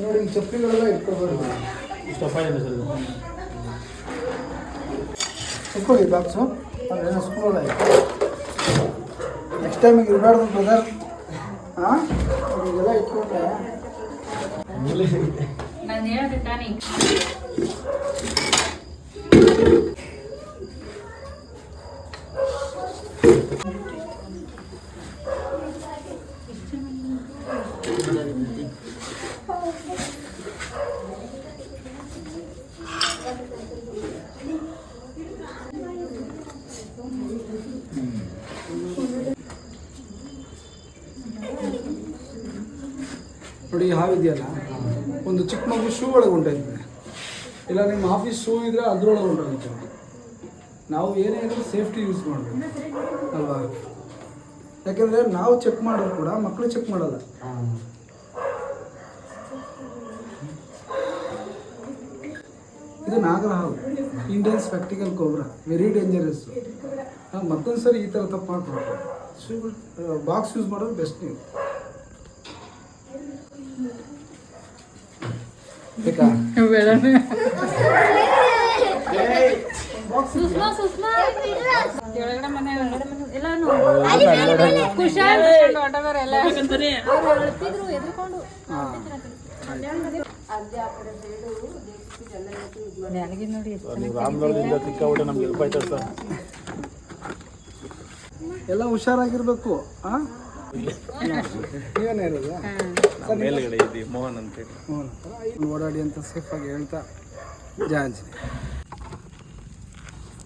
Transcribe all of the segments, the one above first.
ನೋಡಿ ಚಪ್ಪಲಿಗಳೆಲ್ಲ ಇಟ್ಕೊಬಾರ್ದು. ಇಟ್ಕೊಳ್ಳಿ ಬಾಕ್ಸು ಅದೇನೋ ಸ್ಕೂಲ್ ಆಯಿತು. ನೆಕ್ಸ್ಟ್ ಟೈಮಿಗೆ ಇರಬಾರ್ದು ಬ್ರದರ್. ಹಾಂ ಇದೆಲ್ಲ ಇಟ್ಕೊಂಡ್ರೆ ನಾನು ಹೇಳೋದು ತಾನೇ. ನೋಡಿ ಹಾವಿದೆಯಲ್ಲ, ಒಂದು ಚಿಕ್ಕ ಮಗು ಶೂ ಒಳಗೆ ಹೊಂಟೋಗಿದೆ, ಇಲ್ಲ ನಿಮ್ಮ ಆಫೀಸ್ ಶೂ ಇದ್ದರೆ ಅದರೊಳಗೆ ಹೊಂಟೋಗುತ್ತೆ. ನಾವು ಏನೇ ಇದ್ರೂ ಸೇಫ್ಟಿ ಯೂಸ್ ಮಾಡಬೇಕು ಅಲ್ವಾ? ಯಾಕೆಂದರೆ ನಾವು ಚೆಕ್ ಮಾಡೋದು ಕೂಡ ಮಕ್ಕಳು ಚೆಕ್ ಮಾಡಲ್ಲ. ಇದು ನಾಗರಹಾವು, Indian spectacle cobra, very dangerous. ನಾವು ಮತ್ತೊಂದು ಸರಿ ಈ ಥರ ತಪ್ಪು ಮಾಡ್ಕೊಡ್ತೀವಿ. ಶೂ ಬಾಕ್ಸ್ ಯೂಸ್ ಮಾಡೋದು ಬೆಸ್ಟ್. ನೀವು ಬೇಕಾ? ಸುಷ್ಮಾ ಸುಷ್ಮಾ ಕೆಳಗಡೆ ಮನೆ ಎಲ್ಲಾನು ಕುಶಾಲ್ ಆಟಗಾರ ಎಲ್ಲ ಹೇಳ್ತಿದ್ರು ಎದ್ರುಕೊಂಡು. ಎಲ್ಲ ಹುಷಾರಾಗಿರ್ಬೇಕು. ನೀವೇನೇ ಇರೋದು ಮೋಹನ್ ಅಂತ ಓಡಾಡಿ ಅಂತ ಸೇಫಾಗಿ ಹೇಳ್ತಾ ಜಾಂಜನೆ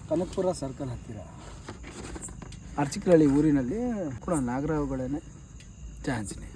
ಕನಕಪುರ ಸರ್ಕಲ್ ಹತ್ತಿರ ಅರ್ಚಿಕರಳ್ಳಿ ಊರಿನಲ್ಲಿ ಕೂಡ ನಾಗರಾವುಗಳೇ ಜಾಂಜನೆ.